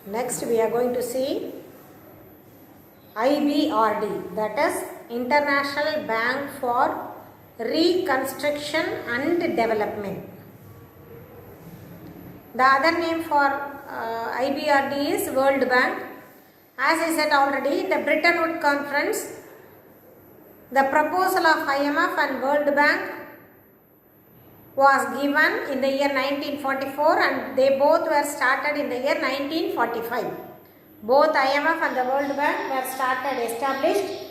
Next we are going to see IBRD, that is International Bank for Reconstruction and Development. The other name for IBRD is World Bank. As I said already, the Bretton Woods Conference, the proposal of IMF and World Bank was given in the year 1944 and they both were started in the year 1945. Both IMF and the World Bank were established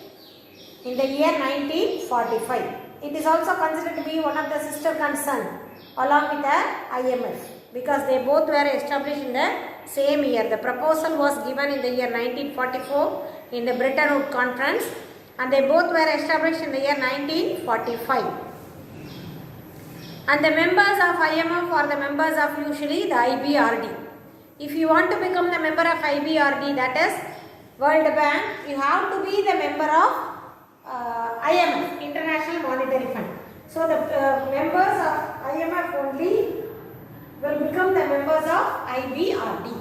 in the year 1945. It is also considered to be one of the sister concern along with the IMF because they both were established in the same year. The proposal was given in the year 1944 in the Bretton Woods Conference and they both were established in the year 1945. And the members of IMF are the members of usually the IBRD. If you want to become the member of IBRD, that is World Bank, you have to be the member of IMF, International Monetary Fund. So the members of IMF only will become the members of IBRD.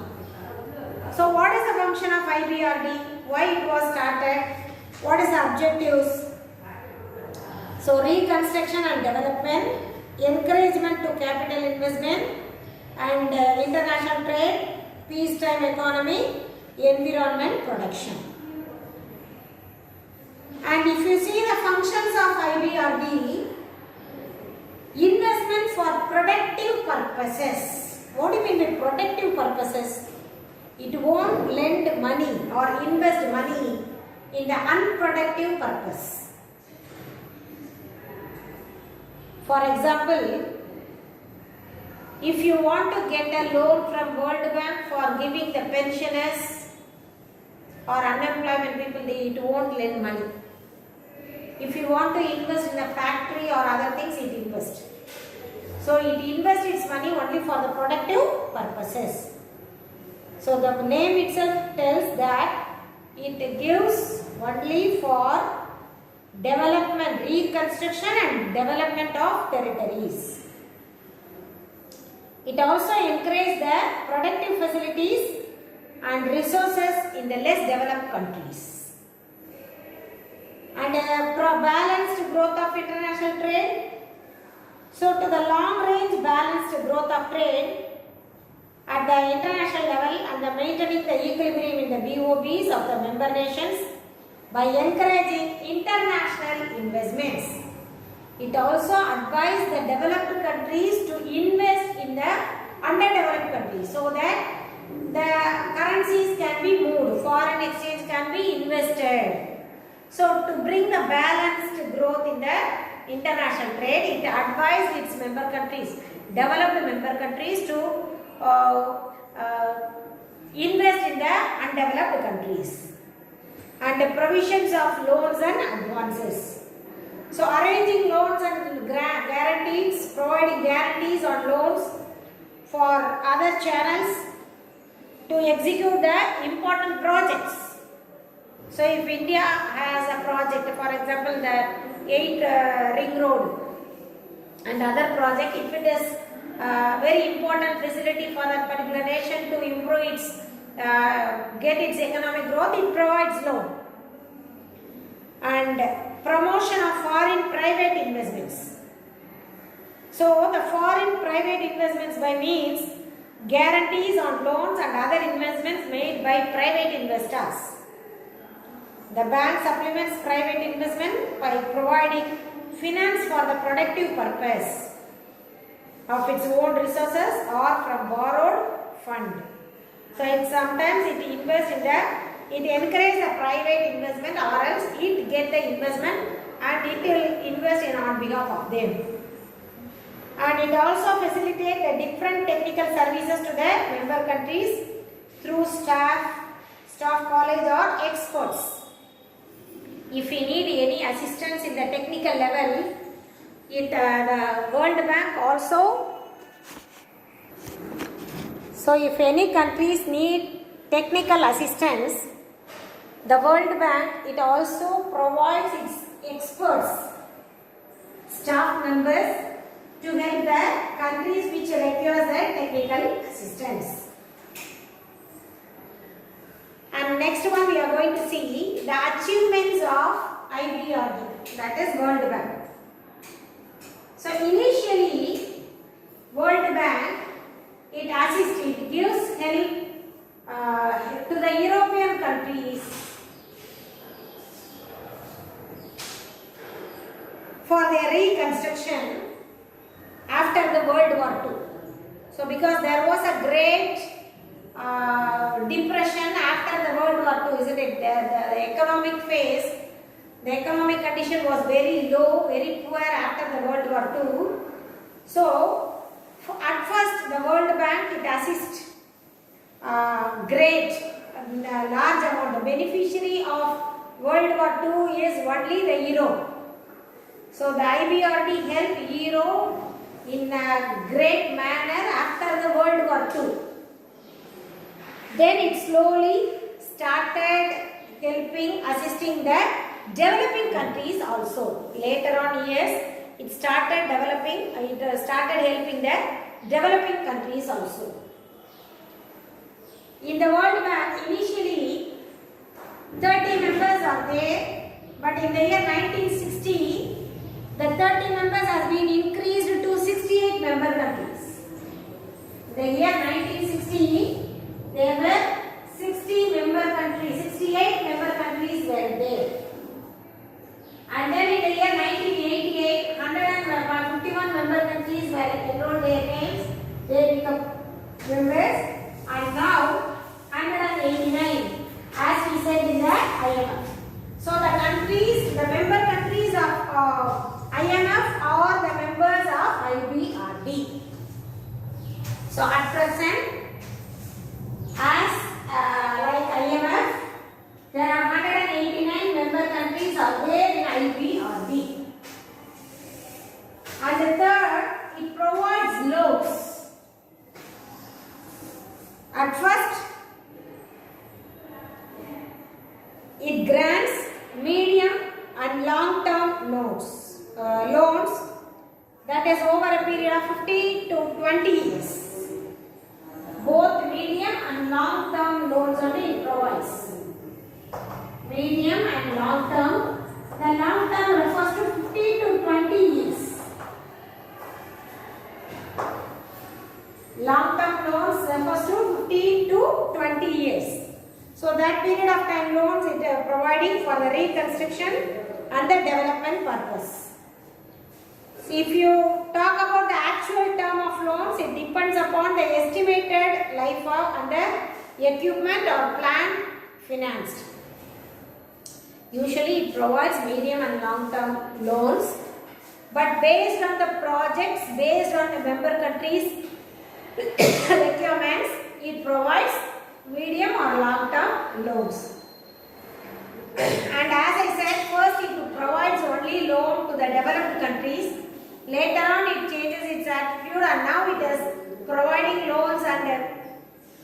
So what is the function of IBRD? Why it was started? What is the objectives? So reconstruction and development, encouragement to capital investment and international trade, peacetime economy, environment protection. And if you see the functions of IBRD, investment for productive purposes. What do you mean by productive purposes? It won't lend money or invest money in the unproductive purpose. For example, if you want to get a loan from World Bank for giving the pensioners or unemployment people, it won't lend money. If you want to invest in a factory or other things, it invests. So it invests its money only for the productive purposes. So the name itself tells that it gives only for development, reconstruction and development of territories. It also encourages the productive facilities and resources in the less developed countries. And balanced growth of international trade. So to the long range balanced growth of trade at the international level and the maintaining the equilibrium in the BOBs of the member nations by encouraging international investments. It also advises the developed countries to invest in the underdeveloped countries so that the currencies can be moved, foreign exchange can be invested. So to bring the balanced growth in the international trade, it advised its member countries, developed member countries to invest in the undeveloped countries. And the provisions of loans and advances. So arranging loans and guarantees, providing guarantees on loans for other channels to execute the important projects. So if India has a project, for example the 8 ring road and other project, if it is very important facility for that particular nation to improve its, get its economic growth, it provides loan. And promotion of foreign private investments. So the foreign private investments by means guarantees on loans and other investments made by private investors. The bank supplements private investment by providing finance for the productive purpose of its own resources or from borrowed fund. So sometimes it invests in it encourages the private investment or else it get the investment and it will invest on behalf of them. And it also facilitates the different technical services to the member countries through staff college or experts. If you need any assistance in the technical level, the World Bank also. So if any countries need technical assistance, the World Bank, it also provides its experts, staff members to help the countries which require the technical assistance. next one we are going to see the achievements of IBRD, that is World Bank. So initially, World Bank, it assists, it gives help to the European countries for their reconstruction after the World War II. So because there was a great depression after the World War II, isn't it? The economic phase, the economic condition was very low, very poor after the World War II. So at first the World Bank, it assists great large amount. The beneficiary of World War II is only the Europe. So the IBRD helped Europe in a great manner after the World War II. Then it slowly started helping, assisting the developing countries also. Later on years, it started helping the developing countries also. In the World Bank, initially 30 members are there, but in the year 1960, the 30 members has been increased to 68 member countries. In the year 1960, there were 68 member countries were there. And then in the year 1988, 151 member countries were enrolled their names, they become members, and now 189, as we said in the IMF. So the countries, the member countries of IMF are the members of IBRD. So at present, as like IMF, there are 189 member countries are there in IBRD. And the third, it provides loans. At first, it grants medium and long-term loans, that is over a period of 15 to 20 years. Both medium and long-term loans only it provides. Medium and long-term. The long-term refers to 15 to 20 years. Long-term loans refers to 15 to 20 years. So that period of time loans it is providing for the reconstruction and the development purpose. If you talk about the actual term of loans, it depends upon the estimated life of and the equipment or plant financed. Usually it provides medium and long term loans, but based on the projects, based on the member countries requirements, it provides medium or long term loans. And as I said, first it provides only loan to the developed countries. Later on it changes its attitude and now it is providing loans and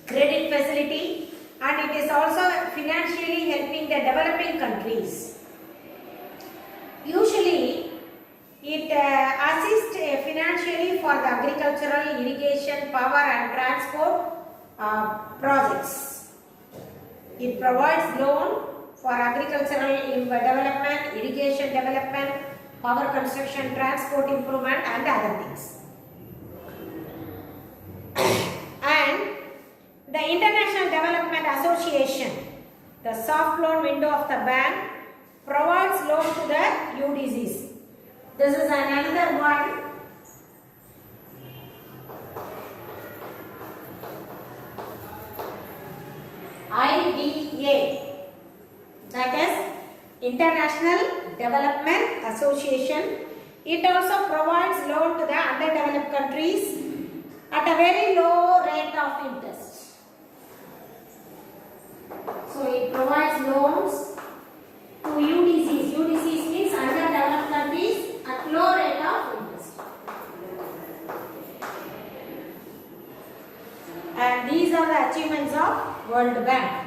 credit facility, and it is also financially helping the developing countries. Usually it assists financially for the agricultural, irrigation, power and transport projects. It provides loan for agricultural development, irrigation development, power construction, transport improvement and other things. And the International Development Association, the soft loan window of the bank, provides loan to the UDCs. This is another one. IDA, that is International Development Association. It also provides loan to the underdeveloped countries at a very low rate of interest. So it provides loans to UDCs. UDCs means underdeveloped countries at low rate of interest. And these are the achievements of World Bank.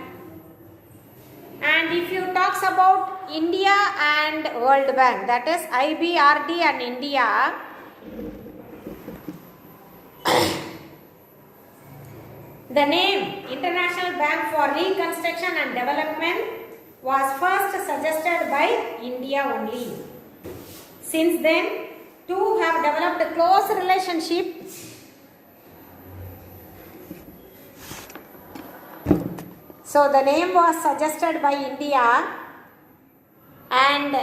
And if you talks about India and World Bank, that is IBRD and India, The name International Bank for Reconstruction and Development was first suggested by India only. Since then, two have developed a close relationship. So the name was suggested by India, and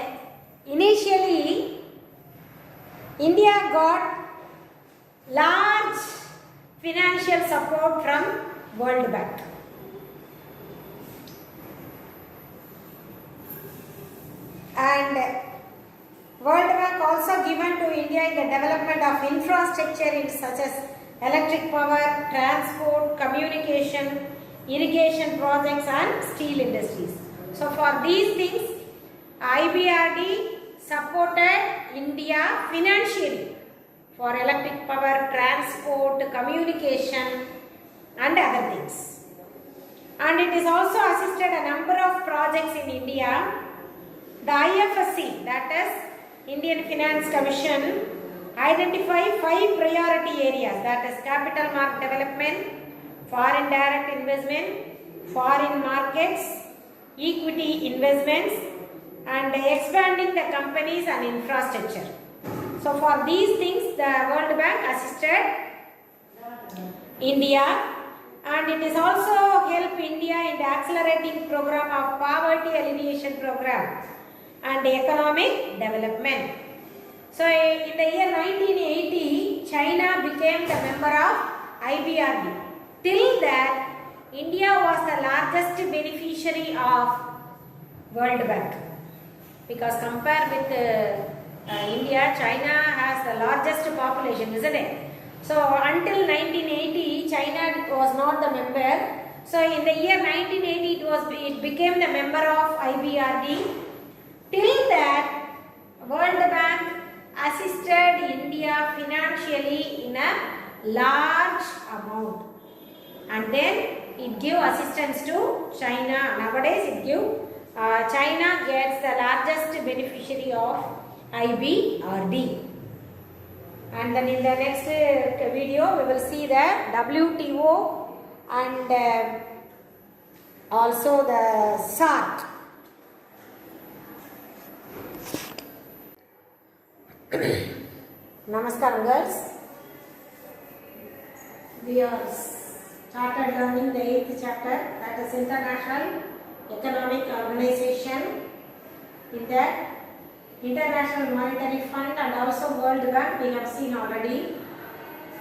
initially India got large financial support from World Bank. And World Bank also given to India in the development of infrastructure in such as electric power, transport, communication, irrigation projects and steel industries. So for these things, IBRD supported India financially for electric power, transport, communication and other things. And it is also assisted a number of projects in India. The IFSC, that is Indian Finance Commission, identify 5 priority areas, that is capital market development, foreign direct investment, foreign markets, equity investments and expanding the companies and infrastructure. So for these things the World Bank assisted India, and it is also help India in the accelerating program of poverty alleviation program and economic development. So in the year 1980, China became the member of IBRD. Till that, India was the largest beneficiary of World Bank, because compared with India, China has the largest population, isn't it? So until 1980, China was not the member. So in the year 1980, it became the member of IBRD. Till that, World Bank assisted India financially in a large amount, and then it gave assistance to China. Nowadays it gives China gets the largest beneficiary of IBRD. And then in the next video we will see the WTO and also the SART. Namaskar girls. We are started learning the 8th chapter, that is International Economic Organization. In that, International Monetary Fund and also World Bank we have seen already.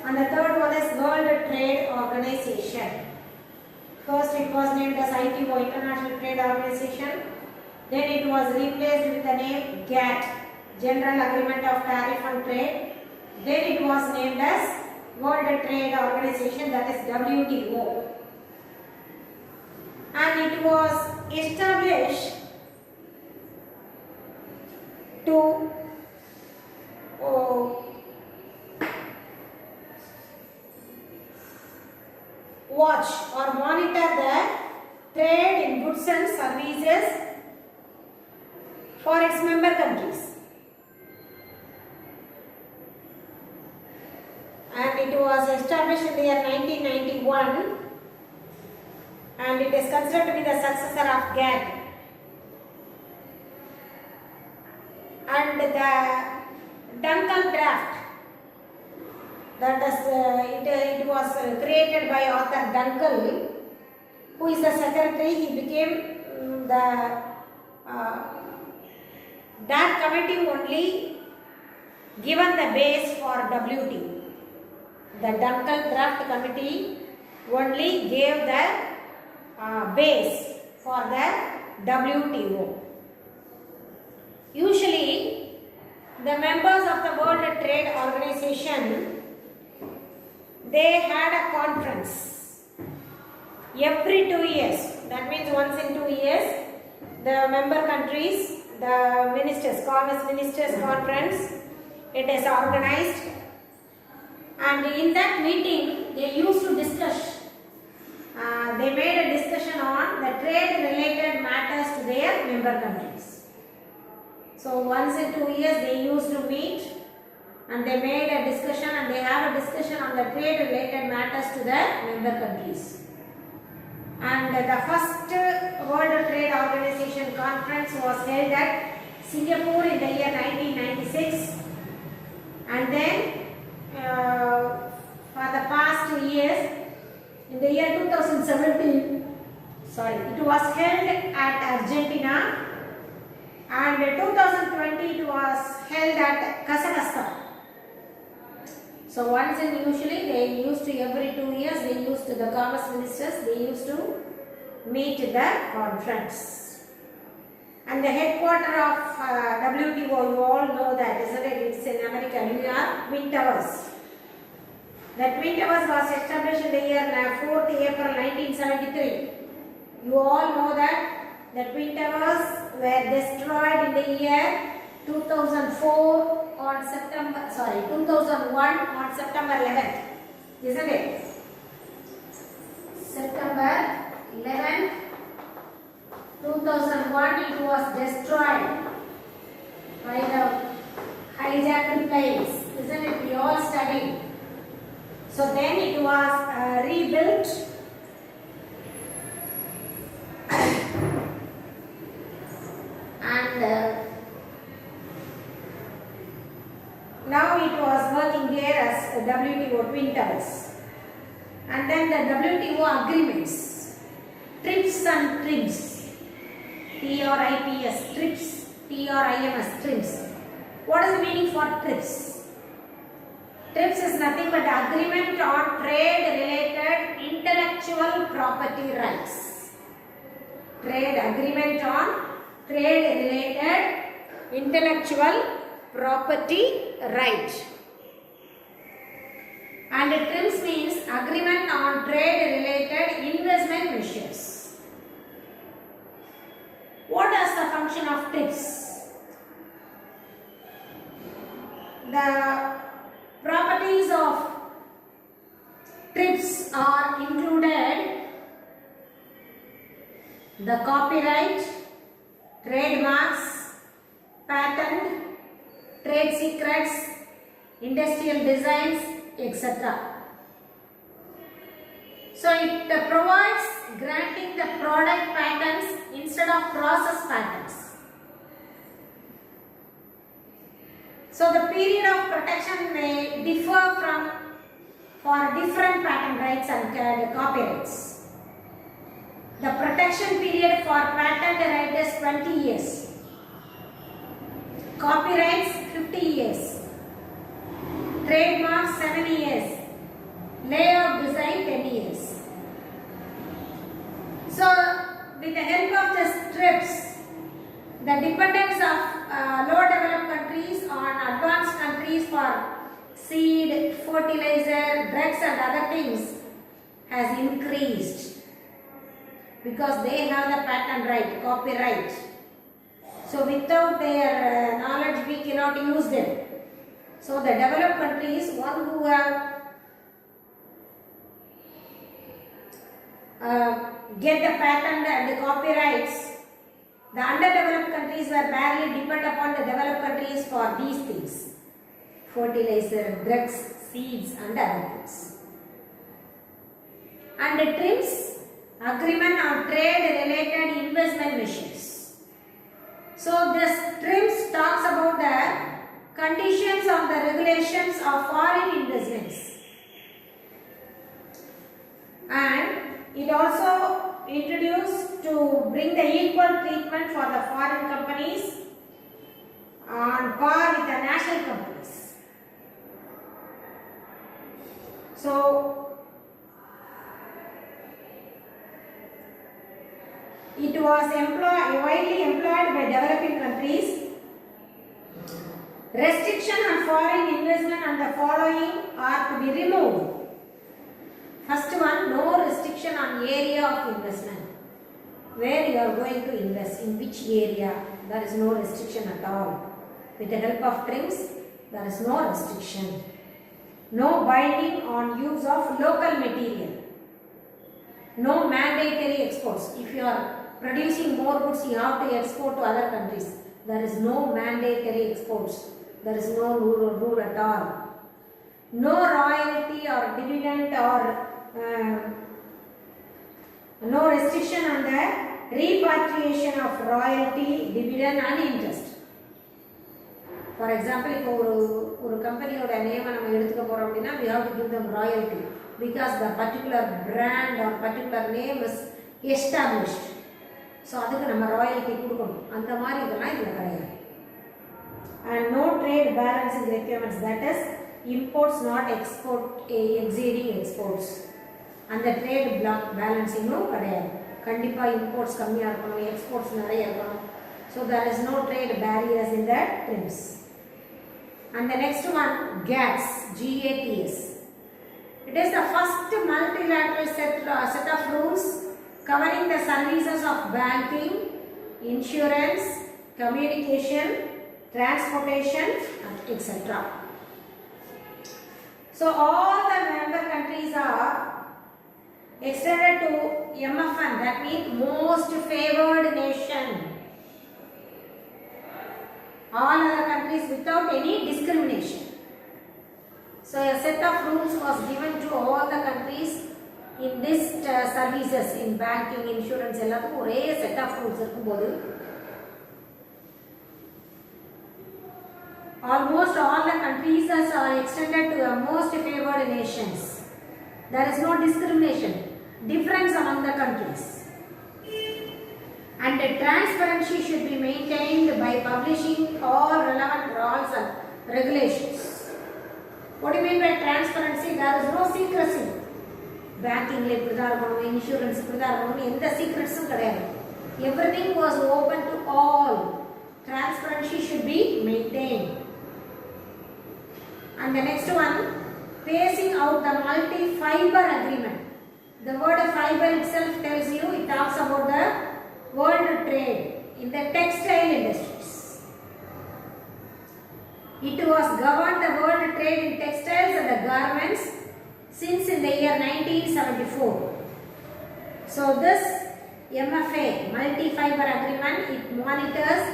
And the third one is World Trade Organization. First it was named as ITO, International Trade Organization. Then it was replaced with the name GATT, General Agreement of Tariff and Trade. Then it was named as World Trade Organization, that is WTO. And it was established to watch or monitor the trade in goods and services for its member countries. And it was established in the year 1991, and it is considered to be the successor of GATT. And the Dunkel draft, that is, it was created by Arthur Dunkel, who is the secretary. He became that committee only given the base for WTO. The Dunkel draft committee only gave the base for the WTO. Usually, the members of the World Trade Organization, they had a conference every 2 years. That means once in 2 years, the member countries, the ministers, Commerce Ministers Conference, it is organized. And in that meeting, they used to discuss. They made a discussion on the trade-related matters to their member countries. So once in 2 years, they used to meet and they made a discussion and they have a discussion on the trade related matters to the member countries. And the first World Trade Organization conference was held at Singapore in the year 1996, and then for the past 2 years, in the year 2017, it was held at Argentina, and 2020 it was held at Kazakhstan. So once in usually they used to every 2 years they used to the commerce ministers, they used to meet the conference. And the headquarter of WTO, you all know that, isn't it? It's in America, New York, Twin Towers. The Twin Towers was established in the year 4th April 1973. You all know that the Twin Towers were destroyed in the year 2001 on September 11th, isn't it? September 11th, 2001, it was destroyed by the hijacked planes, isn't it? We all studied. So then it was rebuilt. And now it was working here as WTO Twin Towers. And then the WTO agreements, TRIPS and TRIMS, TRIPS, TRIPS, TRIMS, TRIMS. What is the meaning for TRIPS? TRIPS is nothing but agreement on trade related intellectual property rights. Trade agreement on trade related intellectual property right. And TRIMS means agreement on trade related investment measures. What is the function of TRIPS? The properties of TRIPS are included the copyright, trademarks, patent, trade secrets, industrial designs, etc. So it provides granting the product patents instead of process patents. So the period of protection may differ for different patent rights and copyrights. The protection period for patent right is 20 years. Copyrights 50 years. Trademarks 7 years. Layout design 10 years. So with the help of the TRIPS, the dependence of low developed countries on advanced countries for seed, fertilizer, drugs and other things has increased because they have the patent right, copyright. So without their knowledge we cannot use them. So the developed countries, one who have get the patent and the copyrights, the underdeveloped countries were barely depend upon the developed countries for these things, fertilizer, drugs, seeds and other things. And the TRIPS, agreement on trade related investment measures. So this TRIPS talks about the conditions of the regulations of foreign investments, and it also introduced to bring the equal treatment for the foreign companies on par with the national companies. So it was widely employed by developing countries. Restriction on foreign investment and the following are to be removed. First one, no restriction on area of investment. Where you are going to invest, in which area, there is no restriction at all. With the help of TRIPS, there is no restriction. No binding on use of local material. No mandatory exports. If you are producing more goods, you have to export to other countries. There is no mandatory exports. There is no rule at all. No royalty or dividend or no restriction on the repatriation of royalty, dividend and interest. For example, if ஒரு கம்பெனியோட நேமை நம்ம எடுத்துக்க போறோம் அப்படின்னா we have to give them royalty because the particular brand or particular name is established. So அதுக்கு நம்ம royalty கொடுக்கணும். அந்த மாதிரி இதெல்லாம் இதுல கிடையாது. And no trade balancing requirements, that is imports not export exceeding exports. அந்த trade block balancing-ம் கிடையாது. கண்டிப்பா imports கம்மியா இருக்கணும், exports நிறைய இருக்கணும். So there is no trade barriers in the TRIPS. And the next one, GATS, GATS. It is the first multilateral set of rules covering the services of banking, insurance, communication, transportation, etc. So all the member countries are extended to MFN, that means most favored nation. All other countries without any discrimination. So a set of rules was given to all the countries in this services, in banking, insurance, எல்லாத்துக்கும் ஒரே set of rules இருக்கும்போது almost all the countries are extended to the most favored nations. There is no discrimination, difference among the countries. And the transparency should be maintained by publishing all relevant laws and regulations. What do you mean by transparency? There is no secrecy. Banking, insurance, any secrets. Everything was open to all. Transparency should be maintained. And the next one, phasing out the multi-fiber agreement. The word fiber itself tells you, it talks about the world trade in the textile industries. It was governed the world trade in textiles and the garments since in the year 1974. So this MFA, multi-fiber agreement, it monitors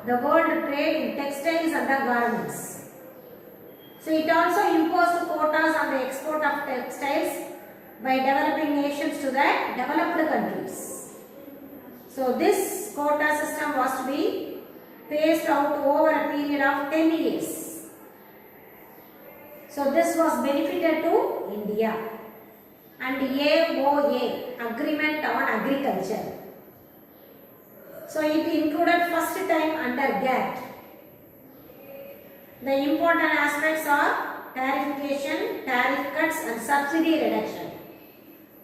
the world trade in textiles and the garments. So it also imposed quotas on the export of textiles by developing nations to the developed countries. So this quota system was to be phased out over a period of 10 years. So this was benefited to India. And AOA, Agreement on Agriculture. So it included first time under GATT. The important aspects are tarification, tariff cuts and subsidy reduction.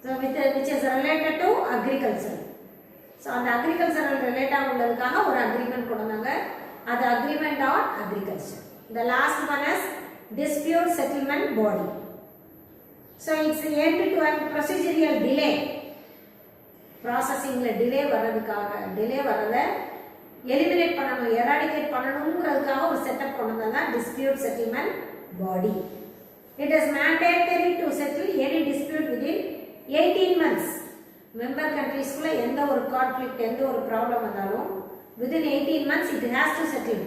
So which is related to agriculture. So on the agricultural related உள்ளதுக்காக ஒரு agreement கொடுத்தாங்க. அது agreement on agriculture. The last one is dispute settlement body. So it's end to end procedural delay. Processing delay வரத eliminate பண்ணனும், eradicate பண்ணனும்ங்கிறதுக்காக ஒரு setup கொண்டு தான் dispute settlement body. It is mandatory to settle any dispute within 18 months. Member countries குள்ள எந்த ஒரு conflict, எந்த ஒரு problem வந்தாலும் within 18 months it has to settle.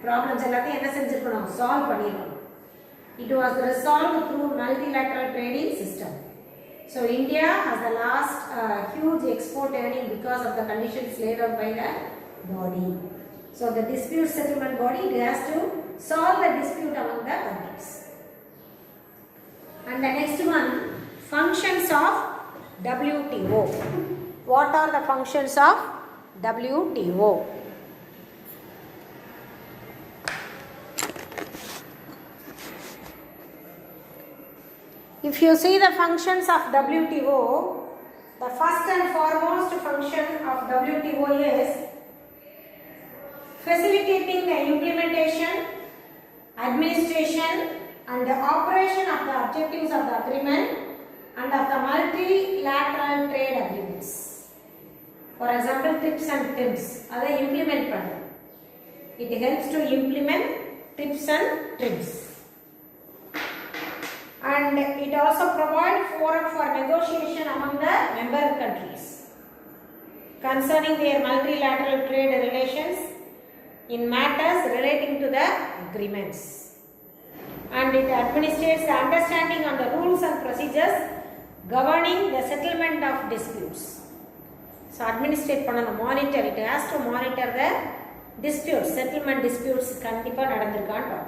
Problems எல்லாத்தையும் என்ன செஞ்சிருக்கணும், solve பண்ணிரணும். It was resolved through multilateral trading system. So India has the last huge export earning because of the conditions laid out by the body. So the dispute settlement body, it has to solve the dispute among the countries. And the next one, functions of WTO. What are the functions of WTO? If you see the functions of WTO, the first and foremost function of WTO is facilitating the implementation, administration and the operation of the objectives of the agreement and of the multilateral trade agreements. For example, TRIPS and TRIPS, அதை implement பண்ணு. It helps to implement TRIPS and TRIPS. And it also provides forum for negotiation among the member countries concerning their multilateral trade relations in matters relating to the agreements. And it administrates the understanding on the rules and procedures governing the settlement of disputes. So administrate panana, monitor, it has to monitor the disputes, settlement disputes kandipa nadandirukkan.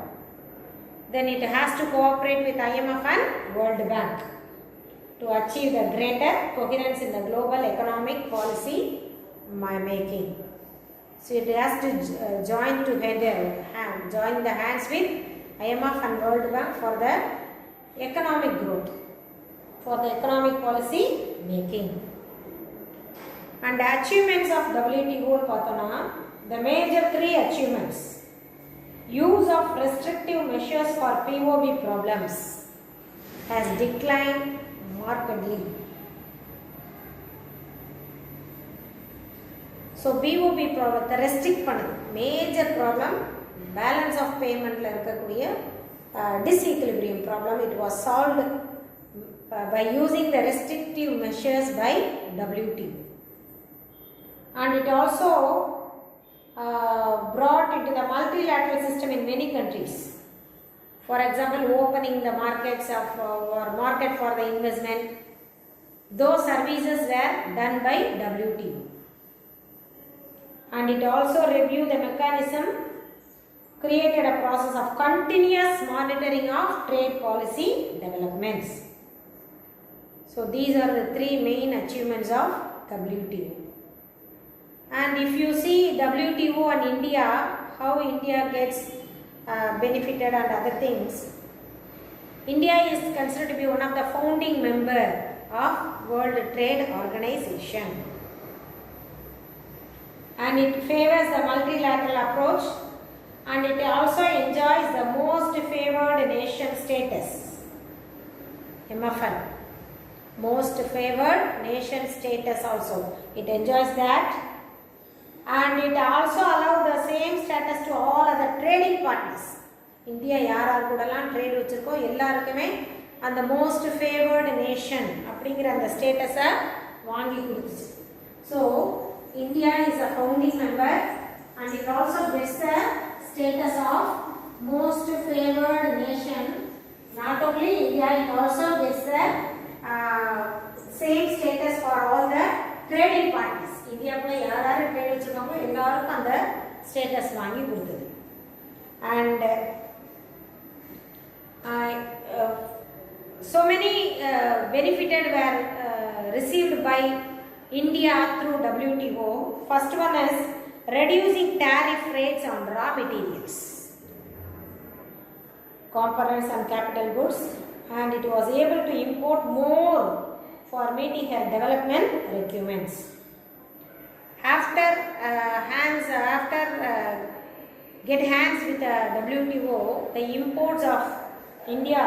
Then it has to cooperate with IMF and World Bank to achieve the greater coherence in the global economic policy making. So it has to join the hands with IMF and World Bank for the economic growth, for the economic policy making. And the achievements of WTO பார்த்தோம்னா, the major 3 achievements: use of restrictive measures for POB problems has declined markedly. So BOB problem, the restrict பண்ணது major problem, balance of payment la இருக்கக்கூடிய disequilibrium problem, it was solved by using the restrictive measures by WTO. And it also brought into the multilateral system in many countries. For example, opening the markets of or market for the investment. Those services were done by WTO. And it also reviewed the mechanism, created a process of continuous monitoring of trade policy developments. So these are the 3 main achievements of WTO. And if you see WTO and India, how India gets benefited and other things, India is considered to be one of the founding members of World Trade Organization. And it favors the multilateral approach, and it also enjoys the most favored nation status, MFN, most favored nation status also. It enjoys that, and it also allows the same status to all other trading partners. India யாரார் கூடலாம் trade வச்சிருக்கோ எல்லாருக்குமே அந்த most favoured nation அப்படிங்கிற அந்த ஸ்டேட்டஸை வாங்கி கொடுத்துச்சு. So India is a founding member, and it also gets the status of most favored nation. Not only India, it also gets the same status for all the trading partners. India kulla yaar trade vechirukanga ellarukkum and status vaangi koduthu. And so many benefited were received by India through WTO. First one is reducing tariff rates on raw materials, components and capital goods, and it was able to import more for meeting her development requirements. After get hands with the WTO, the imports of India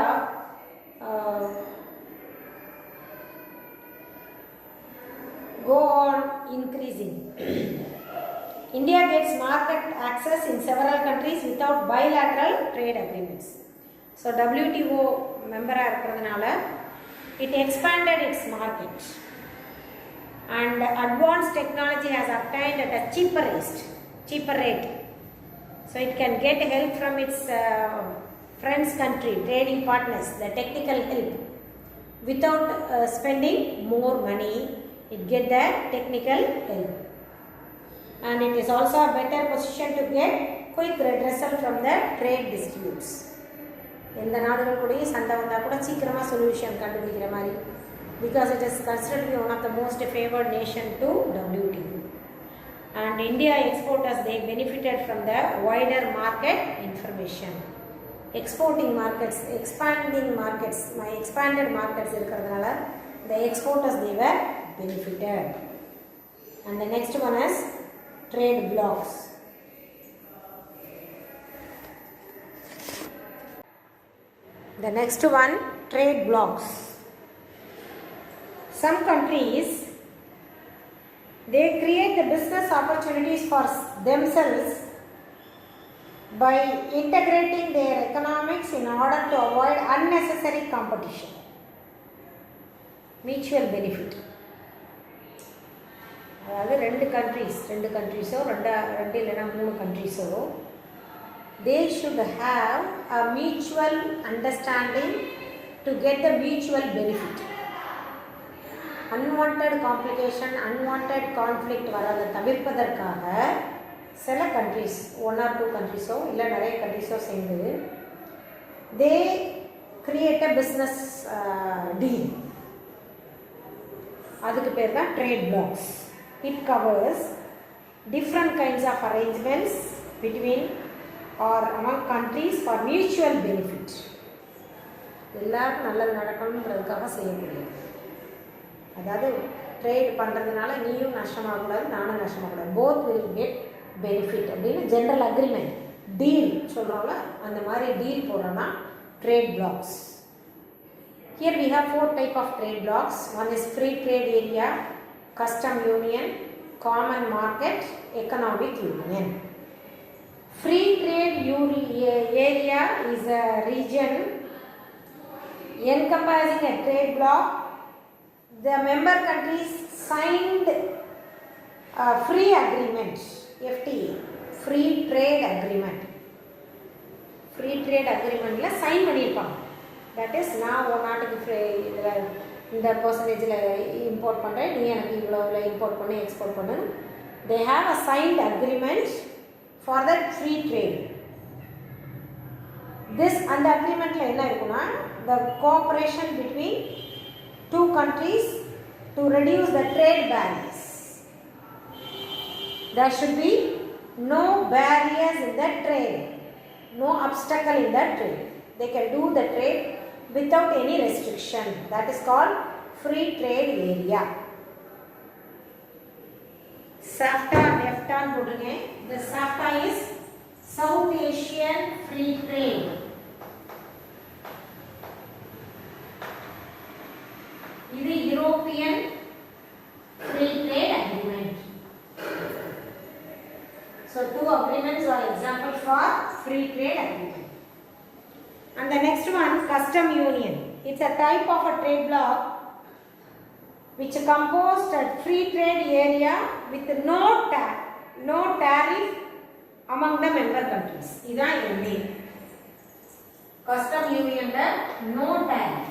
go on increasing. India gets market access in several countries without bilateral trade agreements. So WTO member இருக்கிறதுனால it expanded its market, and advanced technology has obtained at a cheaper rate. So it can get help from its friends country, trading partners, the technical help without spending more money. It get the technical help, and it is also a better position to get quick redressal from the trade disputes. எந்த நாடுகள் கூடயும் சண்டை வந்தால் கூட சீக்கிரமாக solution கண்டுபிடிக்கிற மாதிரி, because it is considered to be one of the most favored nation to WTO. And India exporters, they benefited from the wider market information. Exporting markets, expanded markets இருக்கிறதுனால the exporters, they were benefited. And the next one is trade blocks. The next one, trade blocks. Some countries, they create the business opportunities for themselves by integrating their economics in order to avoid unnecessary competition. Mutual benefit. அதாவது ரெண்டு கண்ட்ரீஸோ ரெண்டு இல்லைன்னா 3 கண்ட்ரீஸோ they should have a mutual understanding to get the mutual benefit. Unwanted complication, unwanted conflict வராத தவிர்ப்பதற்காக சில countries 1 or 2 கண்ட்ரீஸோ இல்லை நிறைய கண்ட்ரீஸோ சேர்ந்து they create a business deal. அதுக்கு பேர் தான் trade blocks. It covers different kinds of arrangements between or among countries for mutual benefit. எல்லாரும் நல்லது நடக்கணுன்றதுக்காக செய்யக்கூடியது. அதாவது ட்ரேட் பண்ணுறதுனால நீயும் நஷ்டமாகக்கூடாது, நானும் நஷ்டமாகக்கூடாது, both will get benefit அப்படின்னு ஜென்ரல் அக்ரிமெண்ட் டீல் சொல்கிறோம்ல, அந்த மாதிரி டீல் போடுறோன்னா trade blocs. Here we have 4 types of trade blocks. One is free trade area, custom union, common market, economic union. Free trade area is a region encompassing a trade block. The member countries signed a free agreement, FTA, free trade agreement. Free trade agreement la sign பண்ணிருப்பாங்க. That is, நான் ஒரு நாட்டுக்கு இந்த பர்சன்டேஜில் import பண்ணுறேன், நீ எனக்கு இவ்வளோ இம்போர்ட் பண்ணி எக்ஸ்போர்ட் பண்ணு. They have a signed agreement for that free trade. This அந்த அக்ரிமெண்ட்டில் என்ன இருக்குன்னா, the cooperation between 2 countries to reduce the trade barriers. There should be no barriers in the trade, no obstacle in the trade. They can do the trade without any restriction. That is called free trade area. SAFTA and EFTA போடுறேன். The SAFTA is South Asian Free Trade. இது European Free Trade Agreement. So 2 agreements are examples for free trade agreement. And the next one, custom union. It's a type of a trade bloc which composed a free trade area with no tariff among the member countries. இதான் என்ன? Custom union no tariff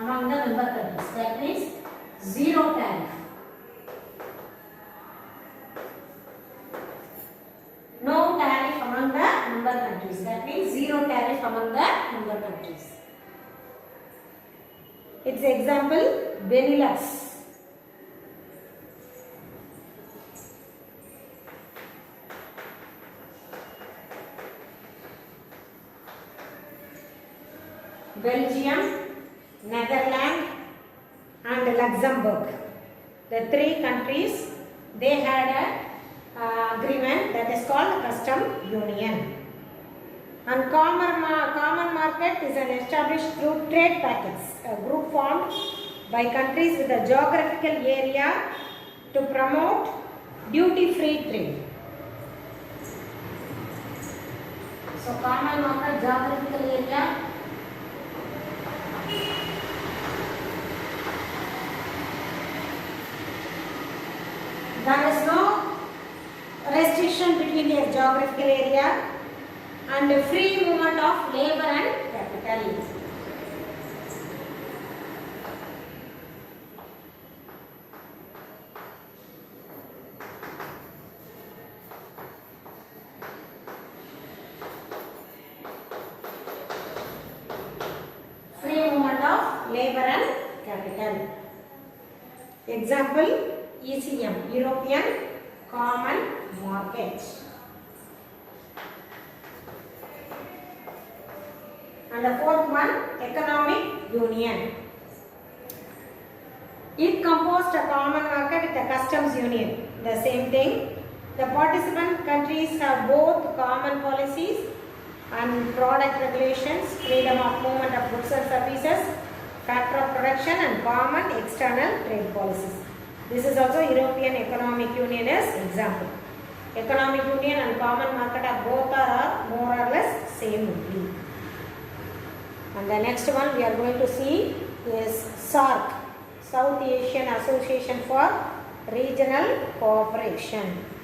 among the member countries. That means zero tariff. No tariff among the member countries. That means zero tariff among the member countries. Its example, Benelux. Belgium, Netherlands and Luxembourg. The 3 countries, they had a agreement that is called custom union. And common market is an established through trade packets, a group formed by countries with a geographical area to promote duty-free trade. So common market, geographical area. There is no restriction between their geographical area and free movement of labor and capital. Free movement of labor and capital. Example, ECM, European Common Market. And the 4th one, Economic Union. It composed a common market with a customs union. The same thing. The participant countries have both common policies and product regulations, freedom of movement of goods and services, factor of production and common external trade policies. This is also European Economic Union as example. Economic Union and common market are both are more or less same only. And the next one we are going to see is SAARC. South Asian Association for Regional Cooperation.